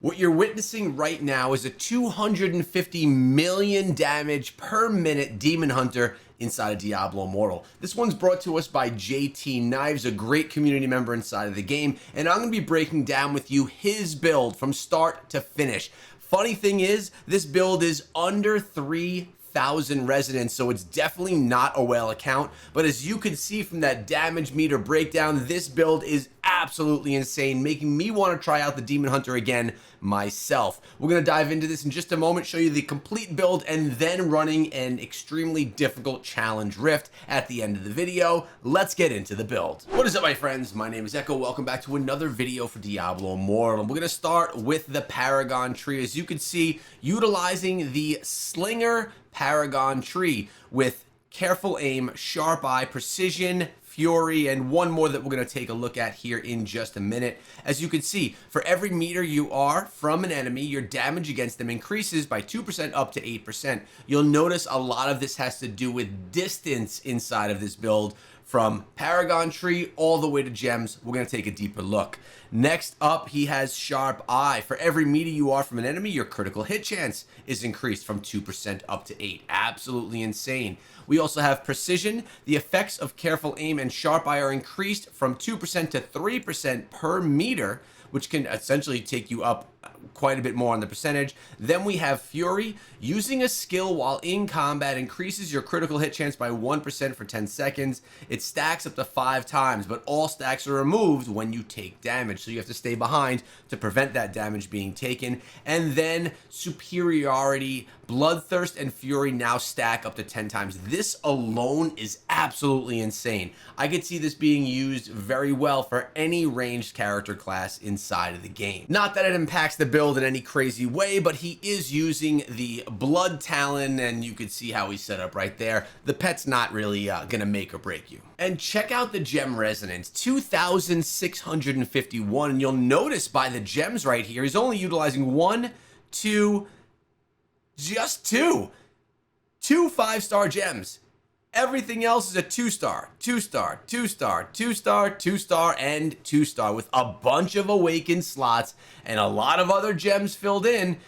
What you're witnessing right now is a 250 million damage per minute Demon Hunter inside of Diablo Immortal. This one's brought to us by JT Knives, a great community member inside of the game, and I'm going to be breaking down with you his build from start to finish. Funny thing is, this build is under 3,000 residents, so it's definitely not a whale account, but as you can see from that damage meter breakdown, this build is absolutely insane, making me want to try out the Demon Hunter again myself. We're going to dive into this in just a moment, show you the complete build, and then running an extremely difficult challenge rift at the end of the video. Let's get into the build. What is up, my friends? My name is Echo. Welcome back to another video for Diablo Immortal. We're going to start with the Paragon tree. As you can see, utilizing the Slinger Paragon tree with careful aim, sharp eye, precision, fury, and one more that we're going to take a look at here in just a minute. As you can see, for every meter you are from an enemy, your damage against them increases by 2% up to 8%. You'll notice a lot of this has to do with distance inside of this build, from Paragon tree all the way to gems. We're going to take a deeper look. Next up, he has sharp eye. For every meter you are from an enemy, your critical hit chance is increased from 2% up to 8%. Absolutely insane. We also have precision. The effects of careful aim and sharp eye are increased from 2% to 3% per meter, which can essentially take you up quite a bit more on the percentage. Then we have Fury. Using a skill while in combat increases your critical hit chance by 1% for 10 seconds. It stacks up to 5 times, but all stacks are removed when you take damage, so you have to stay behind to prevent that damage being taken. And then Superiority. Bloodthirst and Fury now stack up to 10 times. This alone is absolutely insane. I could see this being used very well for any ranged character class inside of the game. Not that it impacts the build in any crazy way, but he is using the Blood Talon, and you can see how he's set up right there. The pet's not really gonna make or break you. And check out the gem resonance, 2,651, and you'll notice by the gems right here, he's only utilizing just two 5-star gems. Everything else is a 2-star, 2-star, 2-star, 2-star, 2-star, and 2-star, with a bunch of awakened slots and a lot of other gems filled in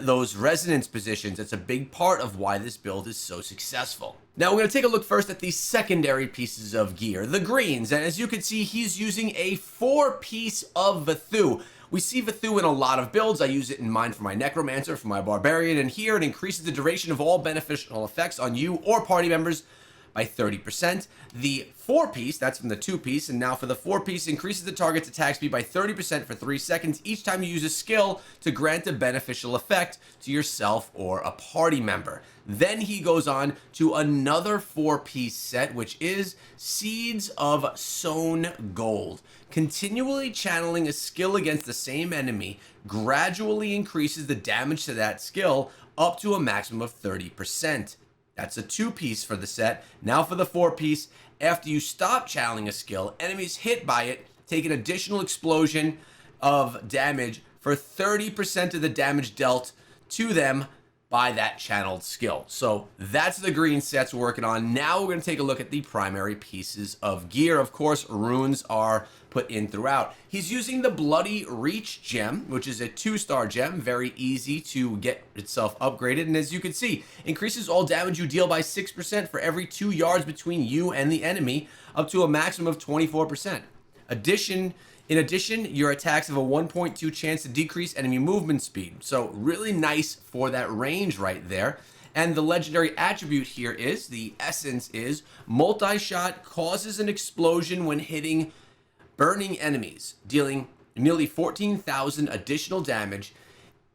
those resonance positions. It's a big part of why this build is so successful. Now we're going to take a look first at the secondary pieces of gear, the greens, and as you can see, he's using a 4-piece of Vathu. We see Vathu in a lot of builds. I use it in mine for my Necromancer, for my Barbarian, and here it increases the duration of all beneficial effects on you or party members by 30%. The 4-piece, that's from the 2-piece, and now for the 4-piece, increases the target's attack speed by 30% for 3 seconds each time you use a skill to grant a beneficial effect to yourself or a party member. Then he goes on to another 4-piece set, which is Seeds of Sown Gold. Continually channeling a skill against the same enemy gradually increases the damage to that skill up to a maximum of 30%. That's a 2-piece for the set. Now for the 4-piece, after you stop channeling a skill, enemies hit by it take an additional explosion of damage for 30% of the damage dealt to them by that channeled skill. So that's the green sets we're working on. Now we're going to take a look at the primary pieces of gear. Of course, runes are put in throughout. He's using the Bloody Reach gem, which is a 2-star gem, very easy to get itself upgraded, and as you can see, increases all damage you deal by 6% for every 2 yards between you and the enemy, up to a maximum of 24%. In addition, your attacks have a 1.2 chance to decrease enemy movement speed. So really nice for that range right there. And the legendary attribute here is, the essence is, multi-shot causes an explosion when hitting burning enemies, dealing nearly 14,000 additional damage,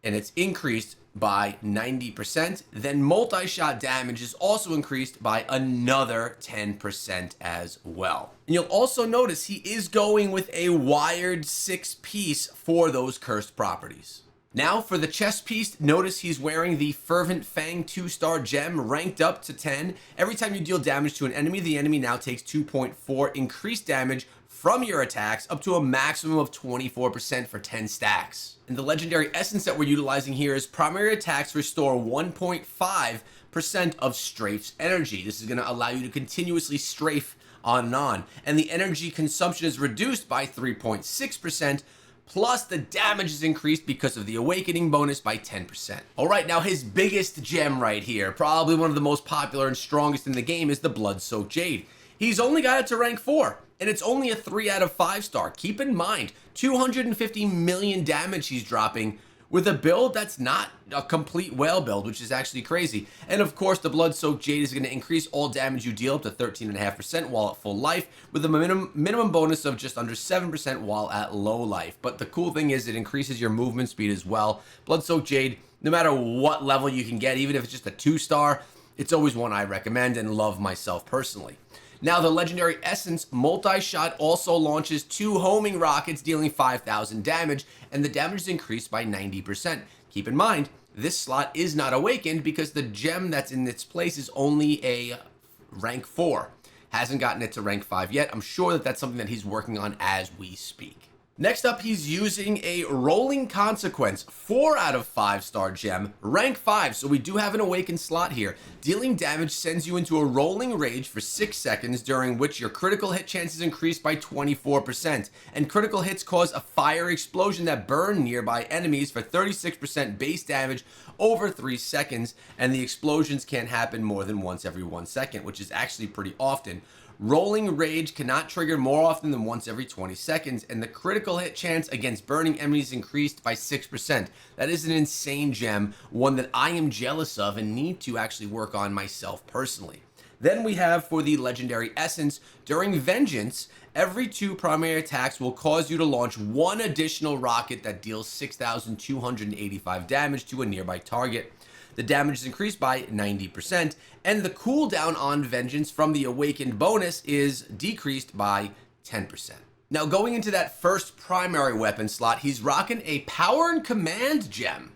and it's increased by 90%. Then multi-shot damage is also increased by another 10% as well. And you'll also notice he is going with a wired 6-piece for those cursed properties. Now for the chest piece, notice he's wearing the Fervent Fang 2-star gem, ranked up to 10. Every time you deal damage to an enemy, the enemy now takes 2.4 increased damage from your attacks, up to a maximum of 24% for 10 stacks. And the legendary essence that we're utilizing here is primary attacks restore 1.5% of Strafe's energy. This is going to allow you to continuously strafe on and on. And the energy consumption is reduced by 3.6% plus the damage is increased because of the awakening bonus by 10%. All right, now his biggest gem right here, probably one of the most popular and strongest in the game, is the Blood-Soaked Jade. He's only got it to rank 4, and it's only a 3 out of 5 star. Keep in mind, 250 million damage he's dropping with a build that's not a complete whale build, which is actually crazy. And of course, the Blood-Soaked Jade is going to increase all damage you deal up to 13.5% while at full life, with a minimum bonus of just under 7% while at low life. But the cool thing is it increases your movement speed as well. Blood-Soaked Jade, no matter what level you can get, even if it's just a 2 star, it's always one I recommend and love myself personally. Now, the legendary Essence multi-shot also launches 2 homing rockets dealing 5,000 damage, and the damage is increased by 90%. Keep in mind, this slot is not awakened because the gem that's in its place is only a rank 4. Hasn't gotten it to rank 5 yet. I'm sure that that's something that he's working on as we speak. Next up, he's using a Rolling Consequence, 4 out of 5 star gem, rank 5, so we do have an awakened slot here. Dealing damage sends you into a rolling rage for 6 seconds, during which your critical hit chance is increased by 24%, and critical hits cause a fire explosion that burn nearby enemies for 36% base damage over 3 seconds, and the explosions can happen more than once every 1 second, which is actually pretty often. Rolling Rage cannot trigger more often than once every 20 seconds, and the critical hit chance against burning enemies increased by 6%. That is an insane gem, one that I am jealous of and need to actually work on myself personally. Then we have, for the legendary Essence, during Vengeance, every 2 primary attacks will cause you to launch 1 additional rocket that deals 6,285 damage to a nearby target. The damage is increased by 90%, and the cooldown on Vengeance from the Awakened bonus is decreased by 10%. Now, going into that first primary weapon slot, he's rocking a Power and Command gem.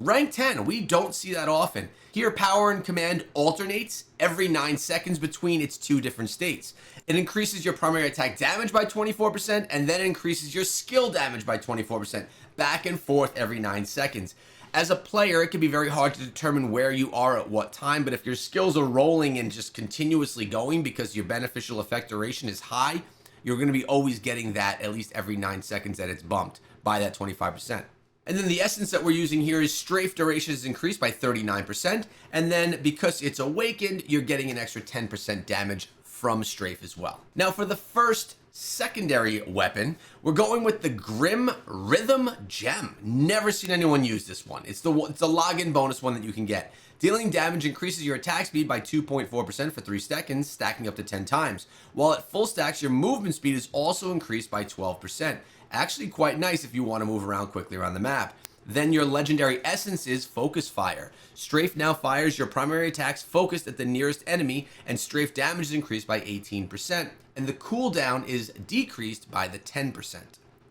Rank 10, we don't see that often. Here, Power and Command alternates every 9 seconds between its 2 different states. It increases your primary attack damage by 24%, and then increases your skill damage by 24%, back and forth every 9 seconds. As a player, it can be very hard to determine where you are at what time, but if your skills are rolling and just continuously going because your beneficial effect duration is high, you're going to be always getting that at least every 9 seconds that it's bumped by that 25%. And then the essence that we're using here is Strafe duration is increased by 39%, and then because it's awakened, you're getting an extra 10% damage from Strafe as well. Now, for the first secondary weapon, we're going with the Grim Rhythm Gem. Never seen anyone use this one. It's the login bonus one that you can get. Dealing damage increases your attack speed by 2.4% for 3 seconds, stacking up to 10 times. While at full stacks, your movement speed is also increased by 12%. Actually quite nice if you want to move around quickly around the map. Then your legendary essence is Focus Fire. Strafe now fires your primary attacks focused at the nearest enemy, and strafe damage is increased by 18%, and the cooldown is decreased by the 10%.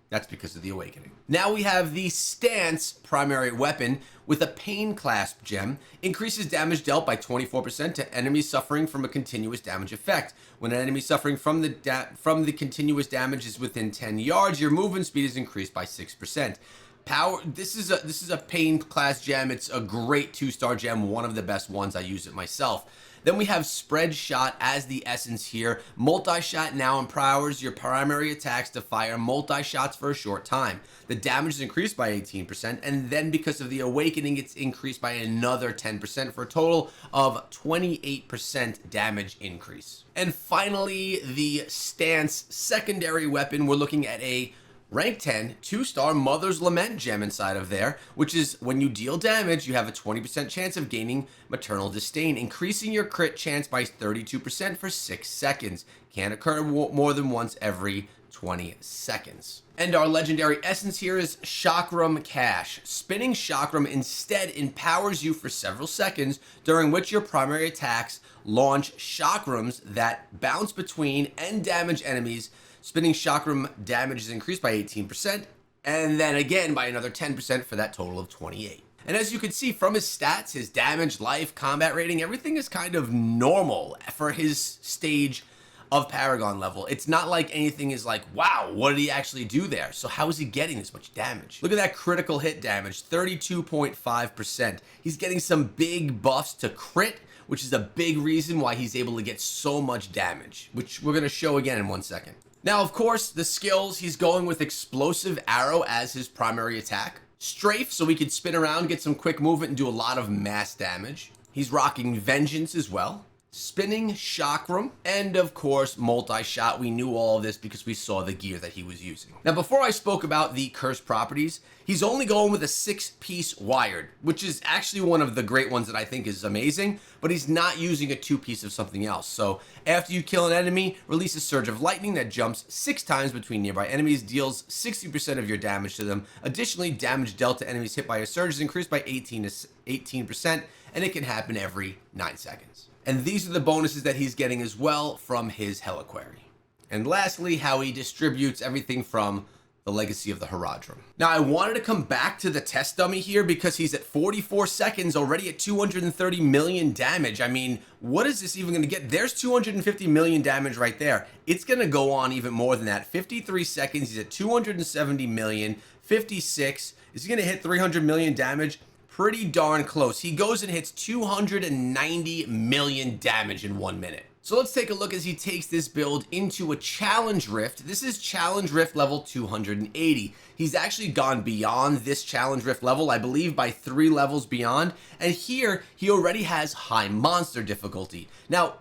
That's because of the awakening. Now we have the Stance primary weapon with a Pain Clasp gem. Increases damage dealt by 24% to enemies suffering from a continuous damage effect. When an enemy suffering from the continuous damage is within 10 yards, your movement speed is increased by 6%. This is a Pain Class gem. It's a great 2-star gem, one of the best ones. I use it myself. Then we have Spread Shot as the essence here. Multi-shot now empowers your primary attacks to fire multi-shots for a short time. The damage is increased by 18%, and then because of the awakening, it's increased by another 10% for a total of 28% damage increase. And finally, the Stance secondary weapon, we're looking at a Rank 10, 2-star Mother's Lament gem inside of there, which is when you deal damage, you have a 20% chance of gaining Maternal Disdain, increasing your crit chance by 32% for 6 seconds. Can occur more than once every 20 seconds. And our legendary essence here is Chakram Cash. Spinning Chakram instead empowers you for several seconds, during which your primary attacks launch chakrams that bounce between and damage enemies. Spinning Chakram damage is increased by 18%, and then again by another 10% for that total of 28. And as you can see from his stats, his damage, life, combat rating, everything is kind of normal for his stage of Paragon level. It's not like anything is like, wow, what did he actually do there? So how is he getting this much damage? Look at that critical hit damage, 32.5%. He's getting some big buffs to crit, which is a big reason why he's able to get so much damage, which we're going to show again in 1 second. Now, of course, the skills, he's going with Explosive Arrow as his primary attack. Strafe, so he can spin around, get some quick movement, and do a lot of mass damage. He's rocking Vengeance as well. Spinning Chakram, and of course, Multi-Shot. We knew all of this because we saw the gear that he was using. Now, before I spoke about the cursed properties, he's only going with a 6-piece wired, which is actually one of the great ones that I think is amazing, but he's not using a 2-piece of something else. So after you kill an enemy, release a Surge of Lightning that jumps 6 times between nearby enemies, deals 60% of your damage to them. Additionally, damage dealt to enemies hit by a surge is increased by 18%, and it can happen every 9 seconds. And these are the bonuses that he's getting as well from his Heliquary. And lastly, how he distributes everything from the Legacy of the Herodrum. Now, I wanted to come back to the test dummy here because he's at 44 seconds, already at 230 million damage. I mean, what is this even going to get? There's 250 million damage right there. It's going to go on even more than that. 53 seconds, he's at 270 million. 56, is he going to hit 300 million damage? Pretty darn close. He goes and hits 290 million damage in 1 minute. So let's take a look as he takes this build into a Challenge Rift. This is Challenge Rift level 280. He's actually gone beyond this Challenge Rift level, I believe by 3 levels beyond. And here, he already has high monster difficulty. Now,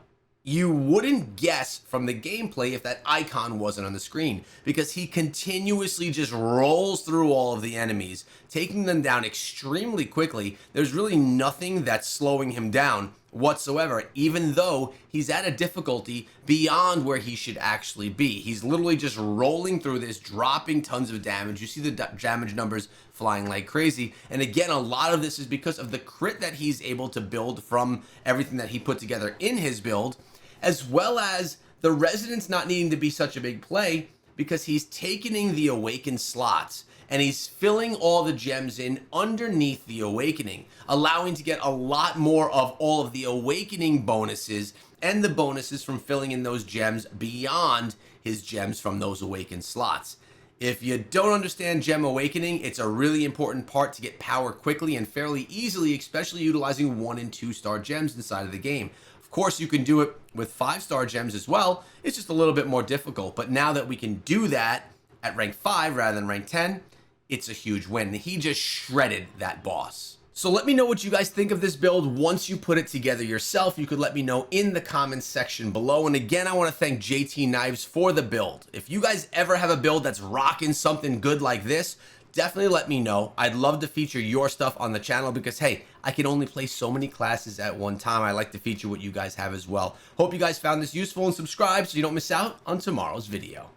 you wouldn't guess from the gameplay if that icon wasn't on the screen, because he continuously just rolls through all of the enemies, taking them down extremely quickly. There's really nothing that's slowing him down whatsoever, even though he's at a difficulty beyond where he should actually be. He's literally just rolling through this, dropping tons of damage. You see the damage numbers flying like crazy. And again, a lot of this is because of the crit that he's able to build from everything that he put together in his build, as well as the Resonance not needing to be such a big play because he's taking the Awakened slots and he's filling all the gems in underneath the Awakening, allowing to get a lot more of all of the Awakening bonuses and the bonuses from filling in those gems beyond his gems from those Awakened slots. If you don't understand Gem Awakening, it's a really important part to get power quickly and fairly easily, especially utilizing 1 and 2 star gems inside of the game. Of course, you can do it with 5-star gems as well. It's just a little bit more difficult. But now that we can do that at rank 5 rather than rank 10, it's a huge win. He just shredded that boss. So let me know what you guys think of this build once you put it together yourself. You could let me know in the comments section below. And again, I want to thank JT Knives for the build. If you guys ever have a build that's rocking something good like this, definitely let me know. I'd love to feature your stuff on the channel because, hey, I can only play so many classes at one time. I like to feature what you guys have as well. Hope you guys found this useful and subscribe so you don't miss out on tomorrow's video.